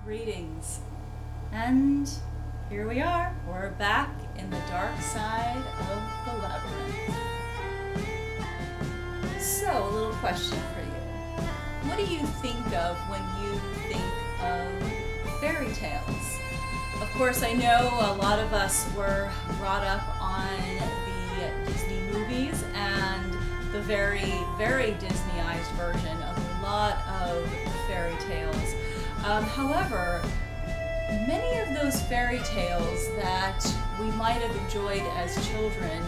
Greetings. And here we are. We're back in the dark side of the labyrinth. So, a little question for you. What do you think of when you think of fairy tales? Of course, I know a lot of us were brought up on the Disney movies and the very, very Disneyized version of a lot of fairy tales. However, many of those fairy tales that we might have enjoyed as children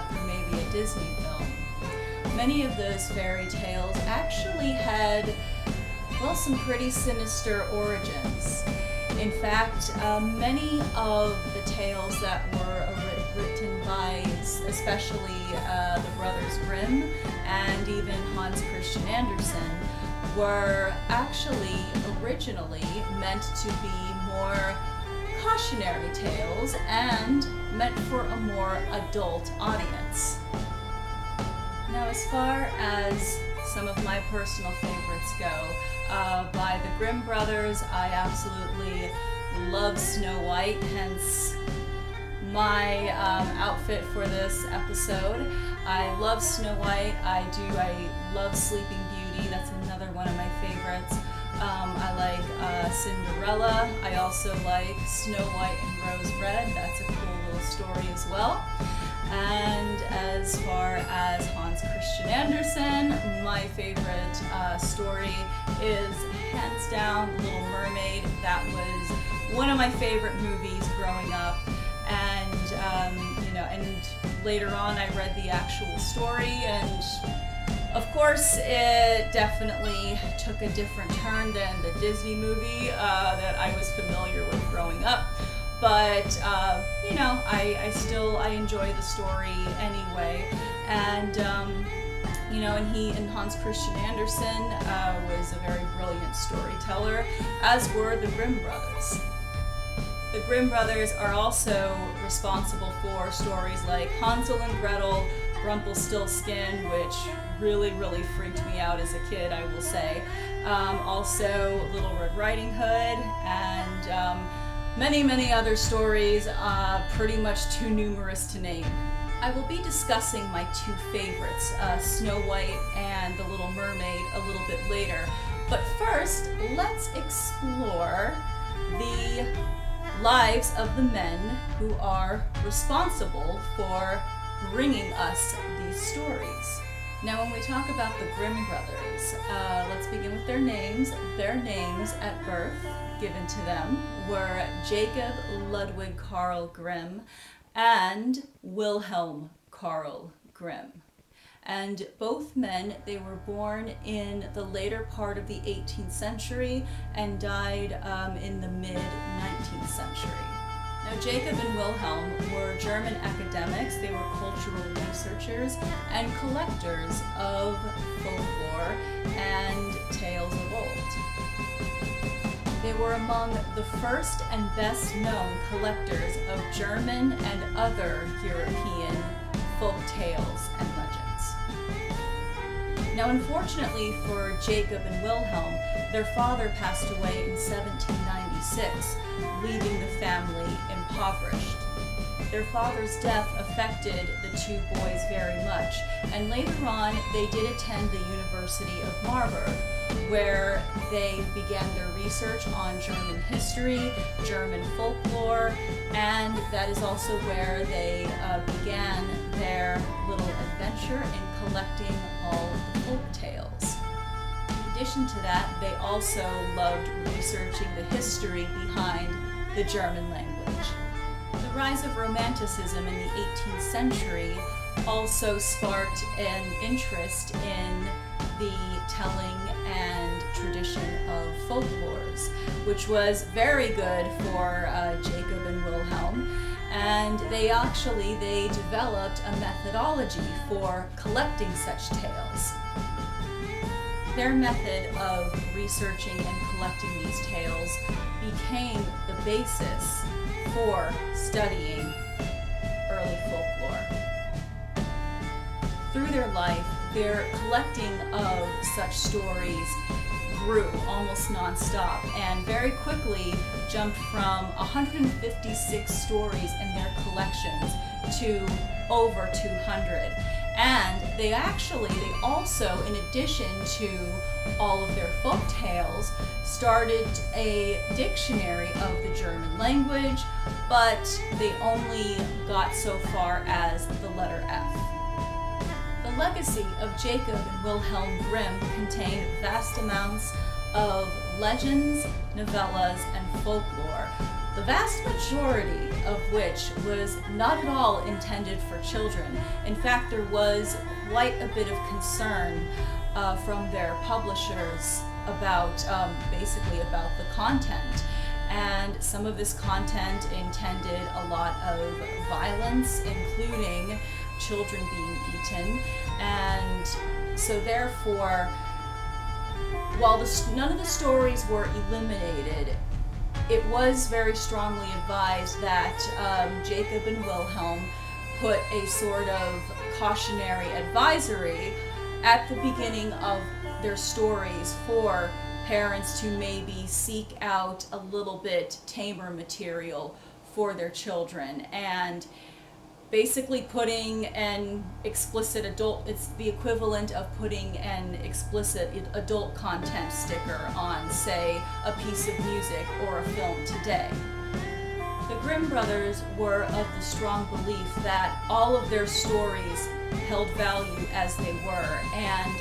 through maybe a Disney film, many of those fairy tales actually had, well, some pretty sinister origins. In fact, many of the tales that were written by especially the brothers Grimm and even Hans Christian Andersen were actually originally meant to be more cautionary tales and meant for a more adult audience. Now, as far as some of my personal favorites go, by the Grimm Brothers, I absolutely love Snow White, hence my outfit for this episode. I love Snow White. I love Sleeping Beauty. That's another one of my favorites. I like Cinderella. I also like Snow White and Rose Red. That's a cool little story as well. And as far as Hans Christian Andersen, my favorite story is hands down Little Mermaid. That was one of my favorite movies growing up. And and later on I read the actual story, and of course it definitely took a different turn than the Disney movie that I was familiar with growing up. But I enjoy the story anyway. And and Hans Christian Andersen was a very brilliant storyteller, as were the Grimm Brothers. The Grimm Brothers are also responsible for stories like Hansel and Gretel, Rumpelstiltskin, which really, really freaked me out as a kid, I will say. Also Little Red Riding Hood, and many, many other stories, pretty much too numerous to name. I will be discussing my two favorites, Snow White and The Little Mermaid, a little bit later. But first, let's explore the lives of the men who are responsible for bringing us these stories. Now, when we talk about the Grimm Brothers, let's begin with their names. Their names at birth given to them were Jacob Ludwig Karl Grimm and Wilhelm Karl Grimm. And both men, they were born in the later part of the 18th century and died in the mid-19th century. Now, Jacob and Wilhelm were German academics. They were cultural researchers and collectors of folklore and tales of old. They were among the first and best known collectors of German and other European folk tales and legends. Now, unfortunately for Jacob and Wilhelm, their father passed away in 1796, leaving the family impoverished. Their father's death affected the two boys very much, and later on they did attend the University of Marburg, where they began their research on German history, German folklore, and that is also where they began their little adventure in collecting all of the folk tales. In addition to that, they also loved researching the history behind the German language. The rise of Romanticism in the 18th century also sparked an interest in the telling and tradition of folklores, which was very good for Jacob and Wilhelm. And they developed a methodology for collecting such tales. Their method of researching and collecting these tales became the basis for studying early folklore. Through their life, their collecting of such stories grew almost nonstop and very quickly jumped from 156 stories in their collections to over 200. And they also, in addition to all of their folk tales, started a dictionary of the German language, but they only got so far as the letter F. The legacy of Jacob and Wilhelm Grimm contained vast amounts of legends, novellas, and folklore, the vast majority of which was not at all intended for children. In fact, there was quite a bit of concern from their publishers about the content. And some of this content intended a lot of violence, including children being eaten. And so therefore, while none of the stories were eliminated, it was very strongly advised that Jacob and Wilhelm put a sort of cautionary advisory at the beginning of their stories for parents to maybe seek out a little bit tamer material for their children, and basically putting an explicit adult, it's the equivalent of putting an explicit adult content sticker on, say, a piece of music or a film today. The Grimm brothers were of the strong belief that all of their stories held value as they were and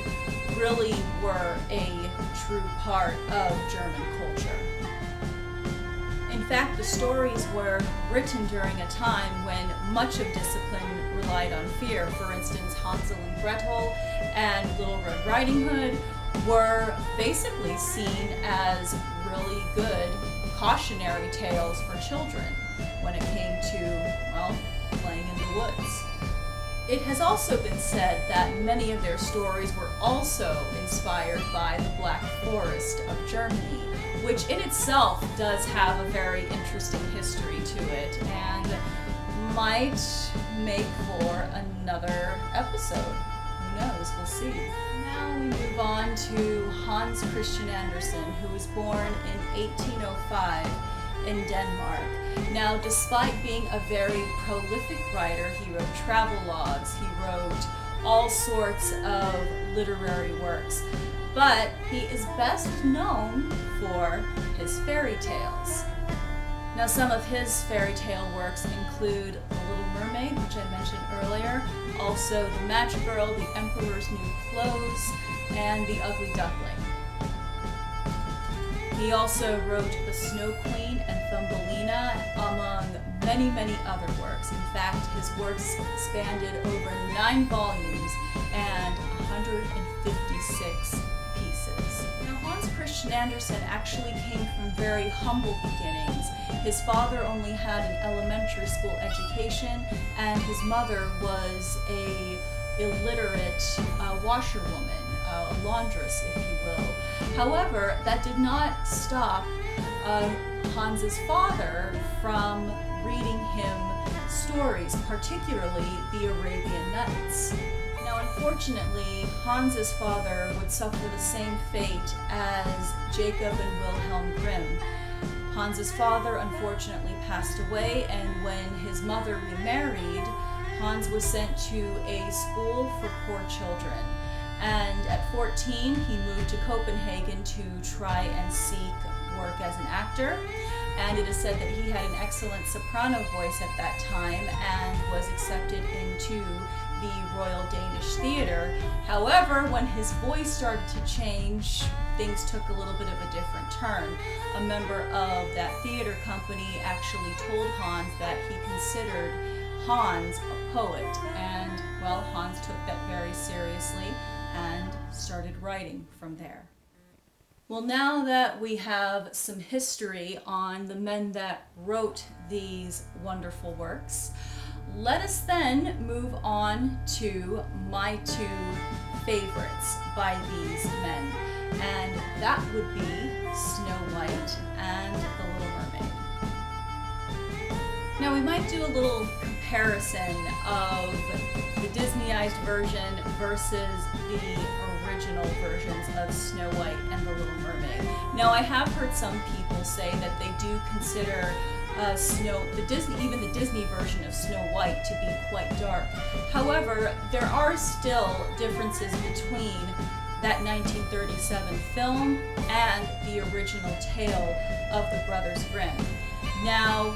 really were a true part of German culture. In fact, the stories were written during a time when much of discipline relied on fear. For instance, Hansel and Gretel and Little Red Riding Hood were basically seen as really good cautionary tales for children when it came to, playing in the woods. It has also been said that many of their stories were also inspired by the Black Forest of Germany, which in itself does have a very interesting history to it and might make for another episode. Who knows? We'll see. Now we move on to Hans Christian Andersen, who was born in 1805 in Denmark. Now, despite being a very prolific writer, he wrote travelogues, he wrote all sorts of literary works, but he is best known for his fairy tales. Now, some of his fairy tale works include The Little Mermaid, which I mentioned earlier, also The Magic Girl, The Emperor's New Clothes, and The Ugly Duckling. He also wrote The Snow Queen and Thumbelina, among many, many other works. In fact, his works spanned over 9 volumes and 156 pieces. Now, Hans Christian Andersen actually came from very humble beginnings. His father only had an elementary school education, and his mother was a illiterate washerwoman, a laundress, if you will. However, that did not stop Hans's father from reading him stories, particularly the Arabian Nights. Now, unfortunately, Hans's father would suffer the same fate as Jacob and Wilhelm Grimm. Hans's father unfortunately passed away, and when his mother remarried, Hans was sent to a school for poor children. And at 14, he moved to Copenhagen to try and seek work as an actor. And it is said that he had an excellent soprano voice at that time and was accepted into the Royal Danish Theatre. However, when his voice started to change, things took a little bit of a different turn. A member of that theater company actually told Hans that he considered Hans a poet. And, well, Hans took that very seriously and started writing from there. Well, now that we have some history on the men that wrote these wonderful works, let us then move on to my 2 favorites by these men, and that would be Snow White and The Little Mermaid. Now, we might do a little comparison of the Disneyized version versus the original versions of Snow White and the Little Mermaid. Now, I have heard some people say that they do consider even the Disney version of Snow White to be quite dark. However, there are still differences between that 1937 film and the original tale of the Brothers Grimm. Now,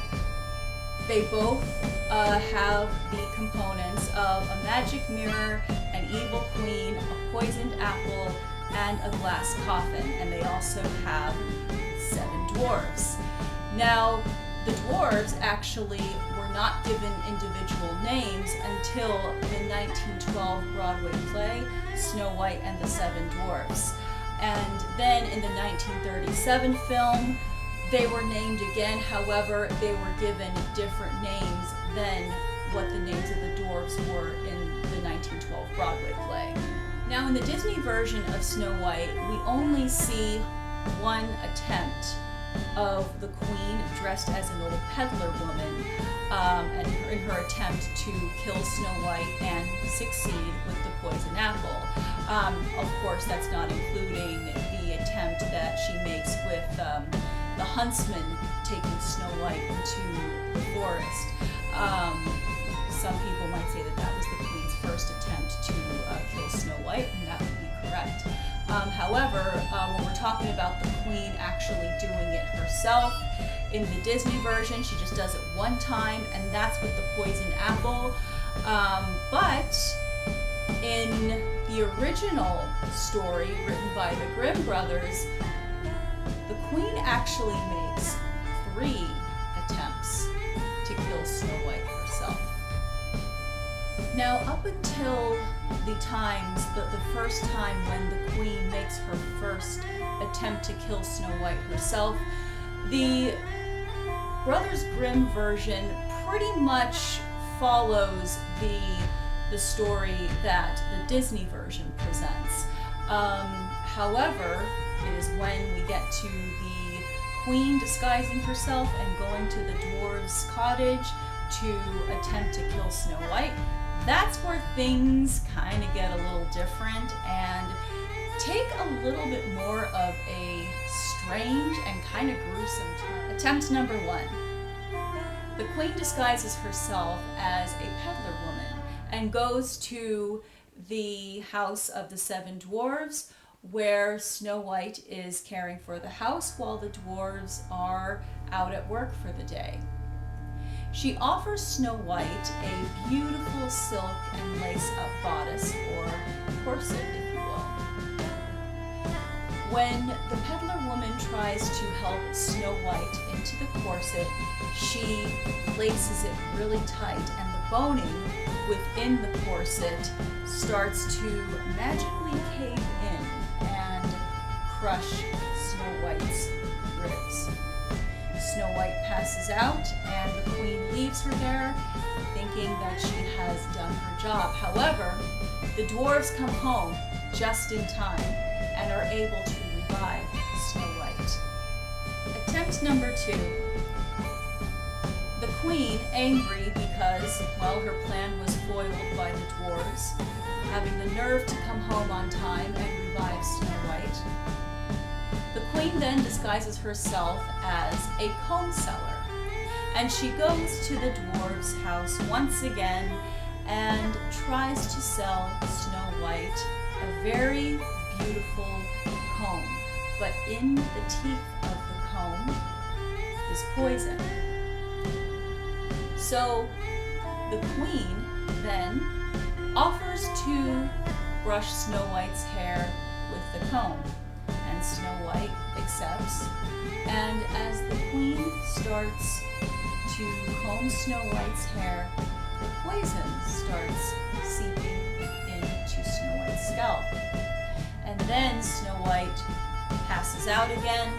they both have the components of a magic mirror, an evil queen, a poisoned apple, and a glass coffin, and they also have 7 dwarves. Now, the dwarves actually were not given individual names until the 1912 Broadway play, Snow White and the 7 Dwarfs. And then in the 1937 film, they were named again. However, they were given different names than what the names of the dwarves were in the 1912 Broadway play. Now, in the Disney version of Snow White, we only see one attempt of the queen dressed as an old peddler woman, and in her attempt to kill Snow White and succeed with the poison apple. Of course, that's not including the attempt that she makes with the huntsman taking Snow White into the forest. Some people might say that that was the queen's first attempt to kill Snow White, and that would be correct. However, when we're talking about the queen actually doing it herself, in the Disney version, she just does it one time, and that's with the poisoned apple. But in the original story written by the Grimm Brothers, the queen actually makes 3 attempts to kill Snow White herself. Now, up until the first time when the queen makes her first attempt to kill Snow White herself, the Brothers Grimm version pretty much follows the story that the Disney version presents. However, it is when we get to the queen disguising herself and going to the dwarves' cottage to attempt to kill Snow White, that's where things kind of get a little different and take a little bit more of a strange and kind of gruesome turn. Attempt number 1. The queen disguises herself as a peddler woman and goes to the house of the 7 dwarves, where Snow White is caring for the house while the dwarves are out at work for the day. She offers Snow White a beautiful silk and lace-up bodice, or corset, if you will. When the peddler woman tries to help Snow White into the corset, she laces it really tight, and the boning within the corset starts to magically cave in and crush Snow White's ribs. Snow White passes out, and the queen leaves her there, thinking that she has done her job. However, the dwarves come home just in time and are able to revive Snow White. Attempt number 2. The queen, angry because, well, her plan was foiled by the dwarves, having the nerve to come home on time and revive Snow White. The queen then disguises herself as a comb seller, and she goes to the dwarves' house once again and tries to sell Snow White a very beautiful comb, but in the teeth of the comb is poison. So the queen then offers to brush Snow White's hair with the comb, and Snow White accepts, and as the queen starts to comb Snow White's hair, the poison starts seeping into Snow White's scalp. And then Snow White passes out again,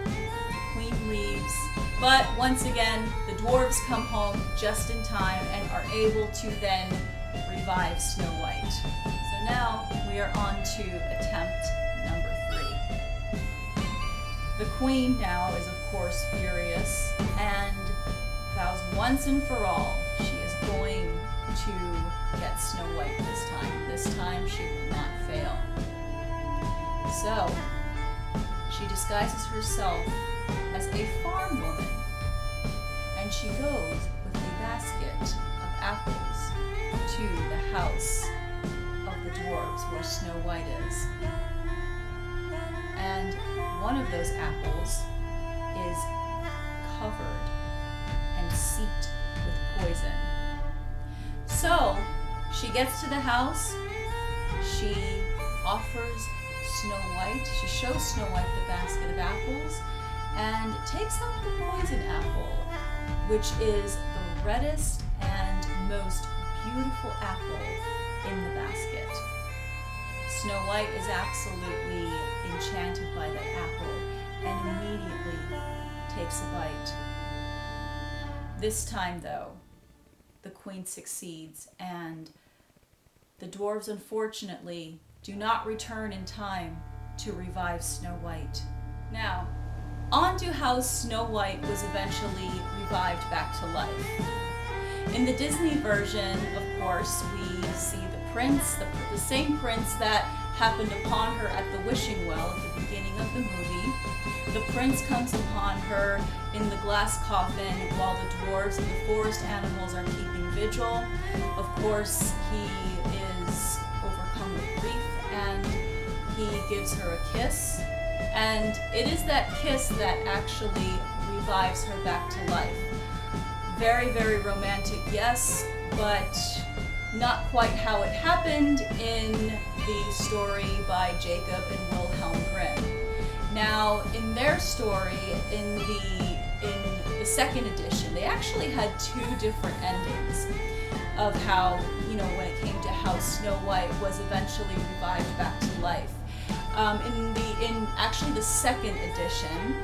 the queen leaves, but once again, the dwarves come home just in time and are able to then revive Snow White. So now we are on to attempt number 3. The queen now is of course furious and vows once and for all she is going to get Snow White this time. This time she will not fail. So she disguises herself as a farm woman, and she goes with a basket of apples to the house of the dwarves where Snow White is. And one of those apples is covered and seeped with poison. So she gets to the house, she offers Snow White, she shows Snow White the basket of apples, and takes out the poison apple, which is the reddest and most beautiful apple in the basket. Snow White is absolutely enchanted by that apple and immediately takes a bite. This time, though, the queen succeeds, and the dwarves, unfortunately, do not return in time to revive Snow White. Now, on to how Snow White was eventually revived back to life. In the Disney version, of course, we see the prince, the same prince that happened upon her at the wishing well at the beginning of the movie. The prince comes upon her in the glass coffin while the dwarves and the forest animals are keeping vigil. Of course, he is overcome with grief and he gives her a kiss. And it is that kiss that actually revives her back to life. Very, very romantic, yes, but not quite how it happened in the story by Jacob and Wilhelm Grimm. Now, in their story, in the second edition, they actually had two different endings of how, when it came to how Snow White was eventually revived back to life. In actually the second edition,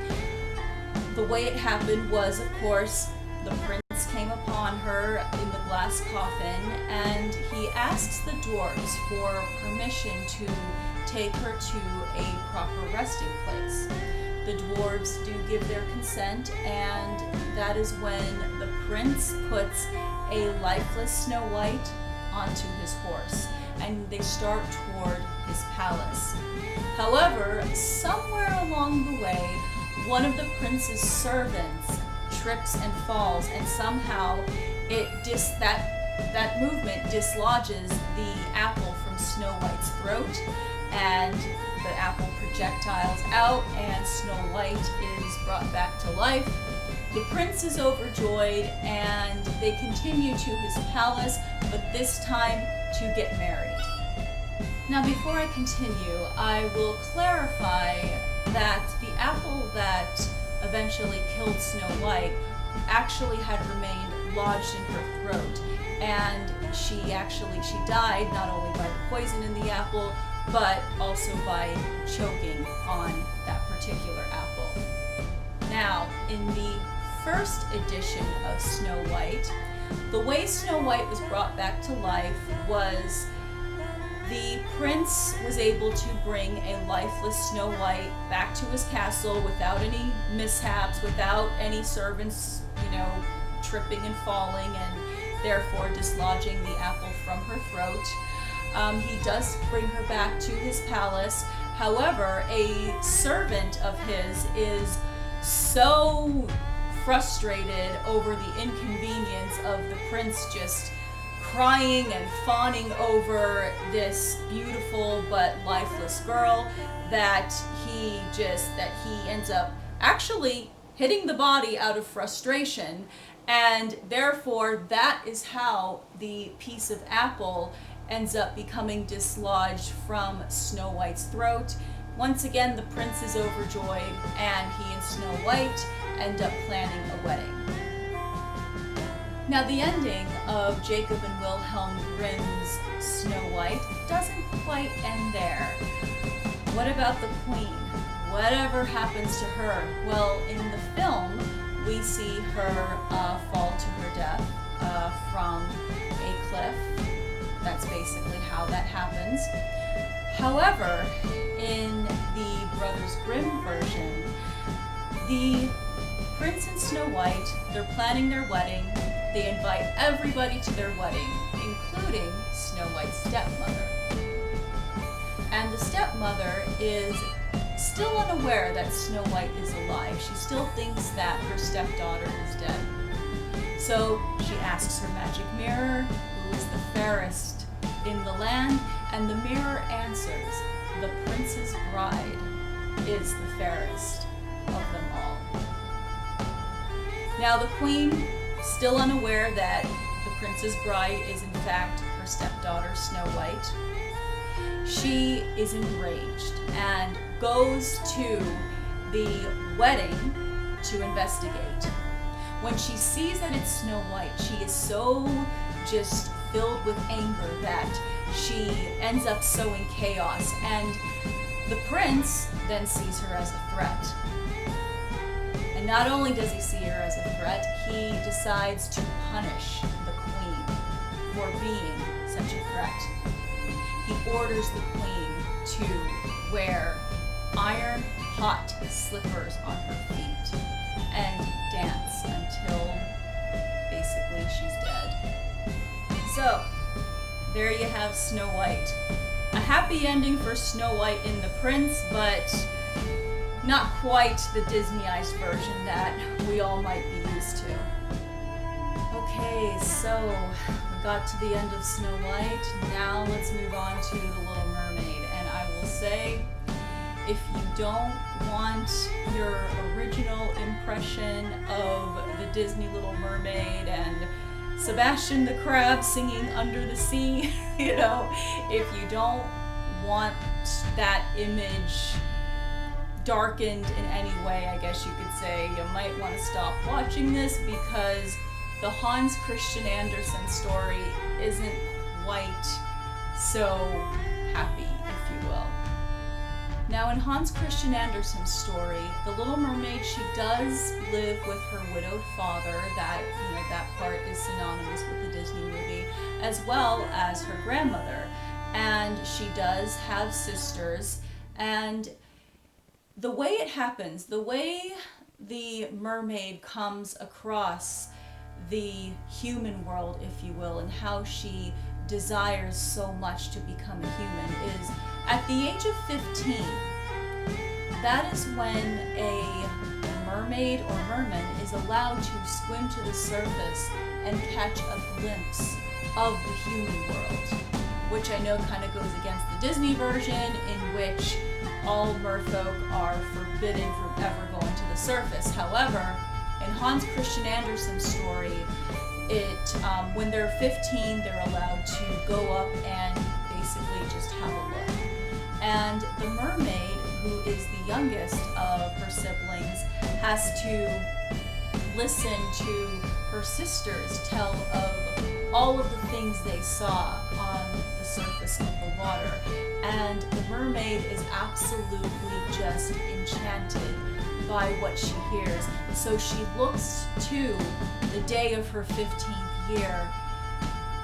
the way it happened was, of course, the prince came upon her in the glass coffin, and he asks the dwarves for permission to take her to a proper resting place. The dwarves do give their consent, and that is when the prince puts a lifeless Snow White onto his horse, and they start toward his palace. However, somewhere along the way, one of the prince's servants trips and falls, and somehow that movement dislodges the apple from Snow White's throat, and the apple projectiles out, and Snow White is brought back to life. The prince is overjoyed, and they continue to his palace, but this time to get married. Now, before I continue, I will clarify that the apple that eventually killed Snow White actually had remained lodged in her throat, and she died not only by the poison in the apple, but also by choking on that particular apple. Now, in the first edition of Snow White, the way Snow White was brought back to life was the prince was able to bring a lifeless Snow White back to his castle without any mishaps, without any servants, tripping and falling and therefore dislodging the apple from her throat. He does bring her back to his palace. However, a servant of his is so frustrated over the inconvenience of the prince just crying and fawning over this beautiful but lifeless girl that he ends up actually hitting the body out of frustration, and therefore that is how the piece of apple ends up becoming dislodged from Snow White's throat. Once again, the prince is overjoyed, and he and Snow White end up planning a wedding. Now, the ending of Jacob and Wilhelm Grimm's Snow White doesn't quite end there. What about the queen? Whatever happens to her? Well, in the film, we see her fall to her death from a cliff. That's basically how that happens. However, in the Brothers Grimm version, the prince and Snow White, they're planning their wedding. They invite everybody to their wedding, including Snow White's stepmother. And the stepmother is still unaware that Snow White is alive. She still thinks that her stepdaughter is dead. So she asks her magic mirror, who is the fairest in the land, and the mirror answers, the prince's bride is the fairest of them all. Now the queen, still unaware that the prince's bride is in fact her stepdaughter Snow White, she is enraged and goes to the wedding to investigate. When she sees that it's Snow White, she is so just filled with anger that she ends up sowing chaos, and the prince then sees her as a threat. And not only does he see her as a threat, he decides to punish the queen for being such a threat. He orders the queen to wear iron hot slippers on her feet and dance until basically she's dead. So, there you have Snow White. A happy ending for Snow White and the Prince, but not quite the Disneyized version that we all might be used to. Okay, so we got to the end of Snow White. Now let's move on to The Little Mermaid. And I will say, if you don't want your original impression of the Disney Little Mermaid and Sebastian the Crab singing Under the Sea, if you don't want that image darkened in any way, I guess you could say, you might want to stop watching this, because the Hans Christian Andersen story isn't quite so happy, if you will. Now, in Hans Christian Andersen's story, the Little Mermaid, she does live with her widowed father. That part is synonymous with the Disney movie, as well as her grandmother. And she does have sisters. And the way it happens, the way the mermaid comes across the human world, if you will, and how she desires so much to become a human is at the age of 15. That is when a mermaid or merman is allowed to swim to the surface and catch a glimpse of the human world, which I know kind of goes against the Disney version, in which all merfolk are forbidden from ever going to the surface. However, in Hans Christian Andersen's story, when they're 15, they're allowed to go up and basically just have a look. And the mermaid, who is the youngest of her siblings, has to listen to her sisters tell of all of the things they saw on the surface of the water. And the mermaid is absolutely just enchanted by what she hears. So she looks to the day of her 15th year,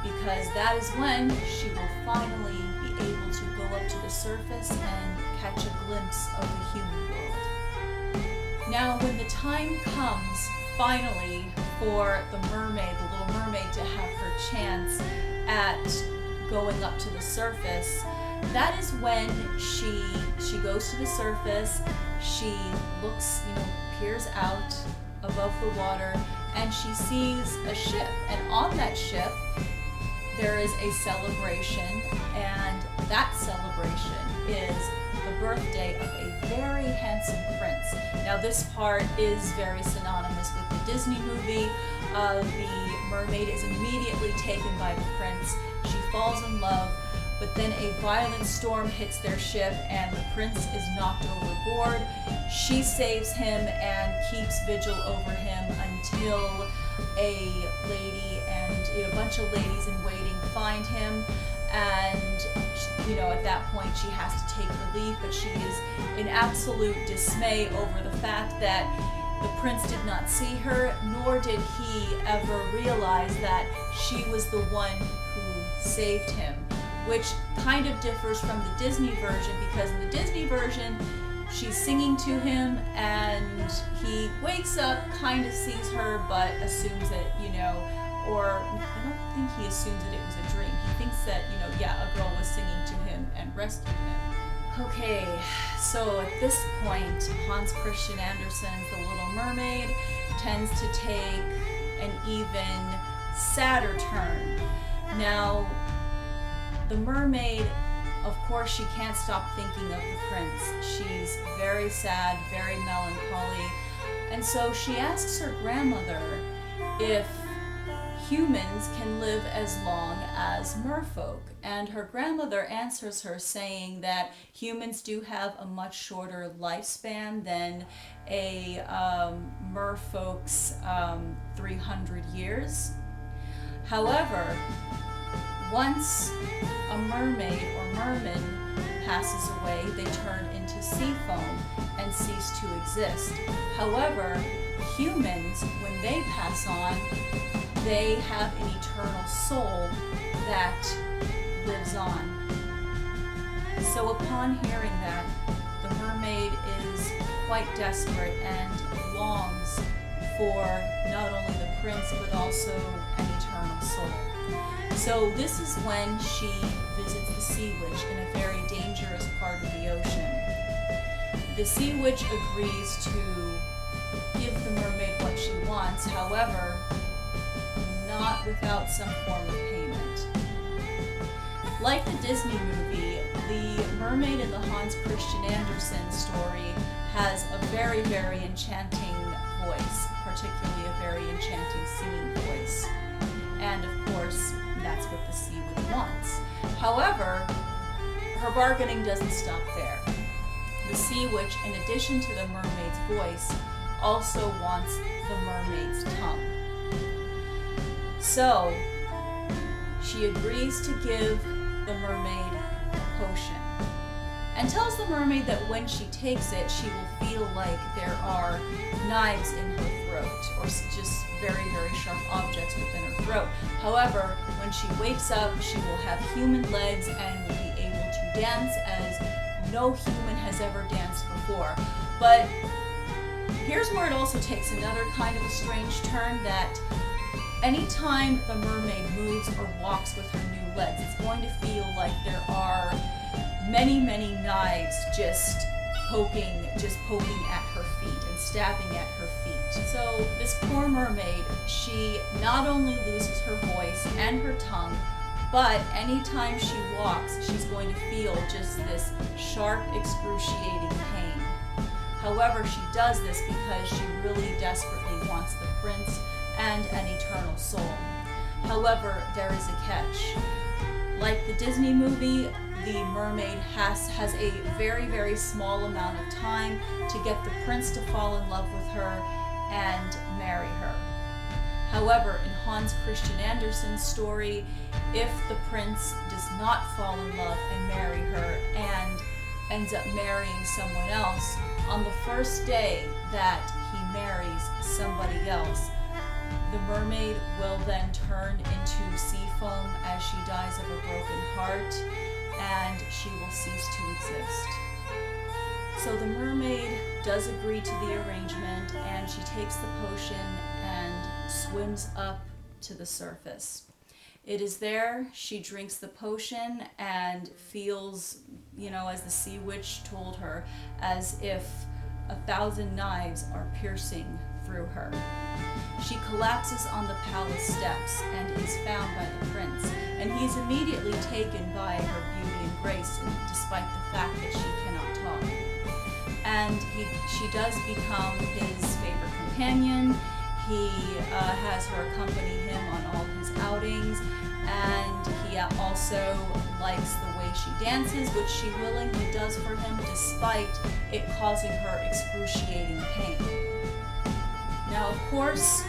because that is when she will finally be able to go up to the surface and catch a glimpse of the human world. Now, when the time comes, finally, for the mermaid, the Little Mermaid, to have her chance at going up to the surface, that is when she goes to the surface, she looks, peers out above the water, and she sees a ship. And on that ship, there is a celebration, and that celebration is the birthday of a very handsome prince. Now, this part is very synonymous with the Disney movie. The mermaid is immediately taken by the prince. She falls in love, but then a violent storm hits their ship and the prince is knocked overboard. She saves him and keeps vigil over him until a lady and a bunch of ladies in waiting find him. And at that point she has to take relief, but she is in absolute dismay over the fact that the prince did not see her, nor did he ever realize that she was the one who saved him, which kind of differs from the Disney version, because in the Disney version, she's singing to him and he wakes up, kind of sees her, but assumes that, or I don't think he assumes that it was a dream. He thinks that, a girl was singing to him and rescued him. Okay, so at this point, Hans Christian Andersen's The Little Mermaid tends to take an even sadder turn. Now, the mermaid, of course, she can't stop thinking of the prince. She's very sad, very melancholy, and so she asks her grandmother if humans can live as long as merfolk. And her grandmother answers her saying that humans do have a much shorter lifespan than a merfolk's 300 years. However, once a mermaid or merman passes away, they turn into sea foam and cease to exist. However, humans, when they pass on, they have an eternal soul that lives on. So upon hearing that, the mermaid is quite desperate and longs for not only the prince but also an eternal soul. So this is when she visits the sea witch in a very dangerous part of the ocean. The sea witch agrees to give the mermaid what she wants, however, not without some form of payment. Like the Disney movie, the mermaid in the Hans Christian Andersen story has a very, very enchanting voice, particularly a very enchanting singing voice. And of course, that's what the sea witch wants. However, her bargaining doesn't stop there. The sea witch, in addition to the mermaid's voice, also wants the mermaid's tongue. So, she agrees to give the mermaid a potion and tells the mermaid that when she takes it, she will feel like there are knives in her throat, or just very, very sharp objects within her throat. However, when she wakes up, she will have human legs and will be able to dance as no human has ever danced before. But here's where it also takes another kind of a strange turn, that anytime the mermaid moves or walks with her new legs, it's going to feel like there are many, many knives just poking at her feet and stabbing at her feet. So this poor mermaid, she not only loses her voice and her tongue, but anytime she walks, she's going to feel just this sharp, excruciating pain. However, she does this because she really desperately wants the prince and an eternal soul. However, there is a catch. Like the Disney movie, the mermaid has a very, very small amount of time to get the prince to fall in love with her and marry her. However, in Hans Christian Andersen's story, if the prince does not fall in love and marry her and ends up marrying someone else, on the first day that he marries somebody else, the mermaid will then turn into sea foam as she dies of a broken heart, and she will cease to exist. So the mermaid does agree to the arrangement, and she takes the potion and swims up to the surface. It is there, she drinks the potion and feels, as the sea witch told her, as if 1,000 knives are piercing through her. She collapses on the palace steps and is found by the prince, and he is immediately taken by her beauty and grace, despite the fact that she cannot talk. And she does become his favorite companion. He has her accompany him on all his outings, and he also likes the way she dances, which she willingly does for him despite it causing her excruciating pain. Now, of course,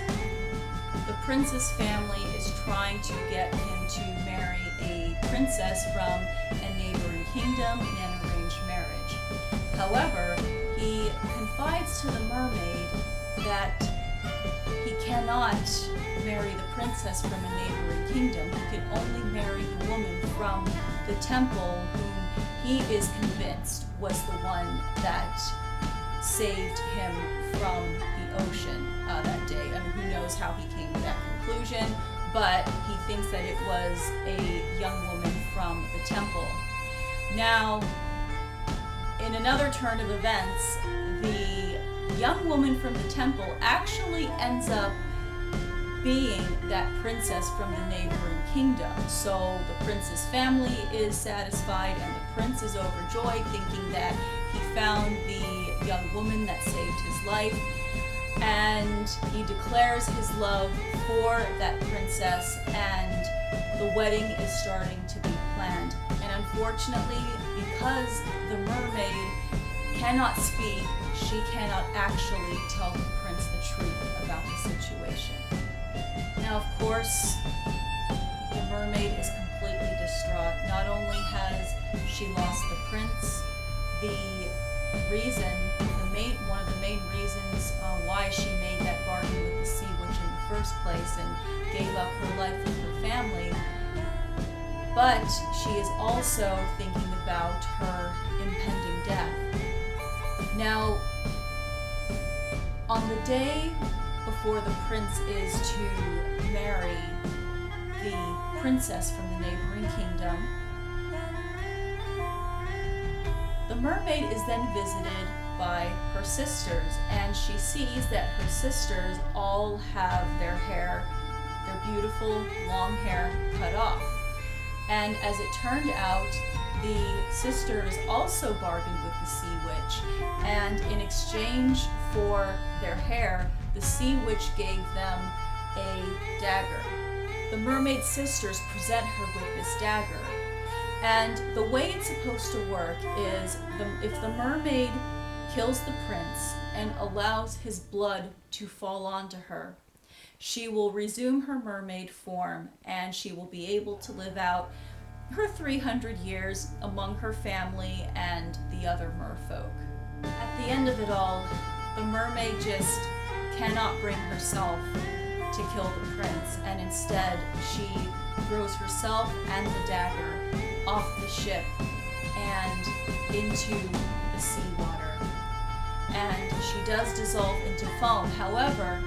the prince's family is trying to get him to marry a princess from a neighboring kingdom in an arranged marriage. However, he confides to the mermaid that he cannot marry the princess from a neighboring kingdom. He can only marry the woman from the temple whom he is convinced was the one that saved him from the ocean that day. I mean, who knows how he came to that conclusion, but he thinks that it was a young woman from the temple. Now, in another turn of events, the young woman from the temple actually ends up being that princess from the neighboring kingdom. So the prince's family is satisfied, and the prince is overjoyed, thinking that he found the young woman that saved his life. And he declares his love for that princess, and the wedding is starting to be planned. And unfortunately, because the mermaid cannot speak, she cannot actually tell the prince the truth about the situation. Now, of course, the mermaid is completely distraught. Not only has she lost the prince, one of the main reasons why she made that bargain with the sea witch in the first place and gave up her life with her family, but she is also thinking about her impending death. Now, on the day before the prince is to marry the princess from the neighboring kingdom, the mermaid is then visited by her sisters, and she sees that her sisters all have their beautiful long hair cut off. And as it turned out, the sisters also bargained with the sea witch, and in exchange for their hair, the sea witch gave them a dagger. The mermaid sisters present her with this dagger, and the way it's supposed to work is if the mermaid kills the prince and allows his blood to fall onto her, she will resume her mermaid form, and she will be able to live out her 300 years among her family and the other merfolk. At the end of it all, the mermaid just cannot bring herself to kill the prince, and instead she throws herself and the dagger off the ship and into the seawater. And she does dissolve into foam. However,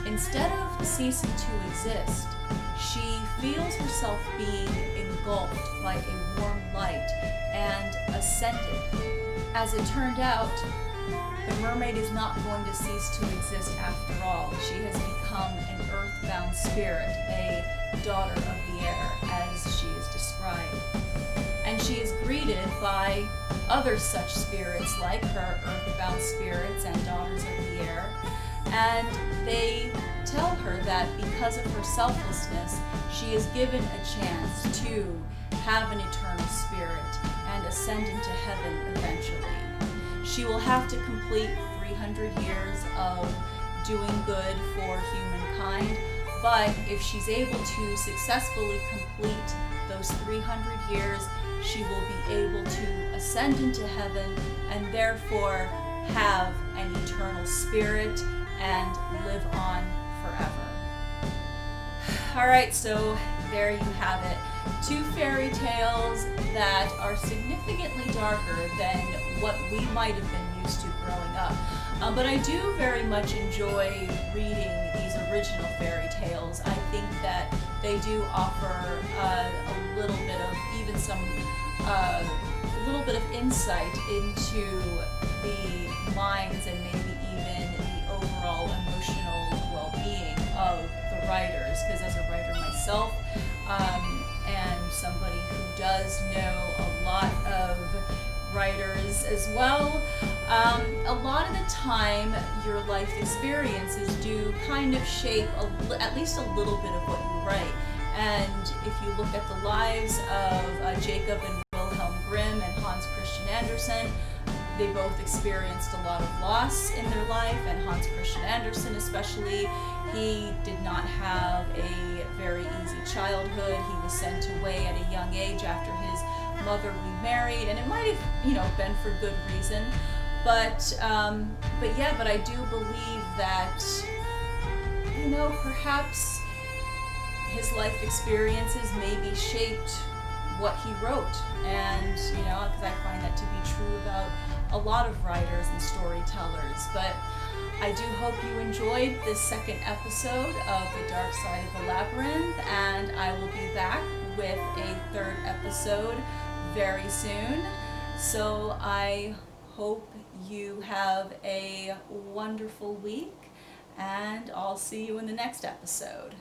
instead of ceasing to exist, she feels herself being engulfed by a warm light and ascended. As it turned out, the mermaid is not going to cease to exist after all. She has become an earthbound spirit, a daughter of the air, as she is described. And she is greeted by other such spirits like her, earthbound spirits and daughters of the air, and they tell her that because of her selflessness, she is given a chance to have an eternal spirit and ascend into heaven eventually. She will have to complete 300 years of doing good for humankind, but if she's able to successfully complete those 300 years, she will be able to ascend into heaven and therefore have an eternal spirit and live on forever. Alright, so there you have it. 2 fairy tales that are significantly darker than what we might have been used to growing up. But I do very much enjoy reading these original fairy tales. I think that they do offer a little bit of little bit of insight into the minds and maybe even the overall emotional well-being of the writers. Because as a writer myself, and somebody who does know a lot of writers as well, a lot of the time your life experiences do kind of shape at least a little bit of what you write. And if you look at the lives of Jacob and Wilhelm Grimm and Hans Christian Andersen, they both experienced a lot of loss in their life, and Hans Christian Andersen especially, he did not have a very easy childhood. He was sent away at a young age after his mother remarried, and it might have, been for good reason. But I do believe that, perhaps his life experiences maybe shaped what he wrote, and because I find that to be true about a lot of writers and storytellers. But I do hope you enjoyed this second episode of The Dark Side of the Labyrinth, and I will be back with a third episode very soon. So I hope you have a wonderful week, and I'll see you in the next episode.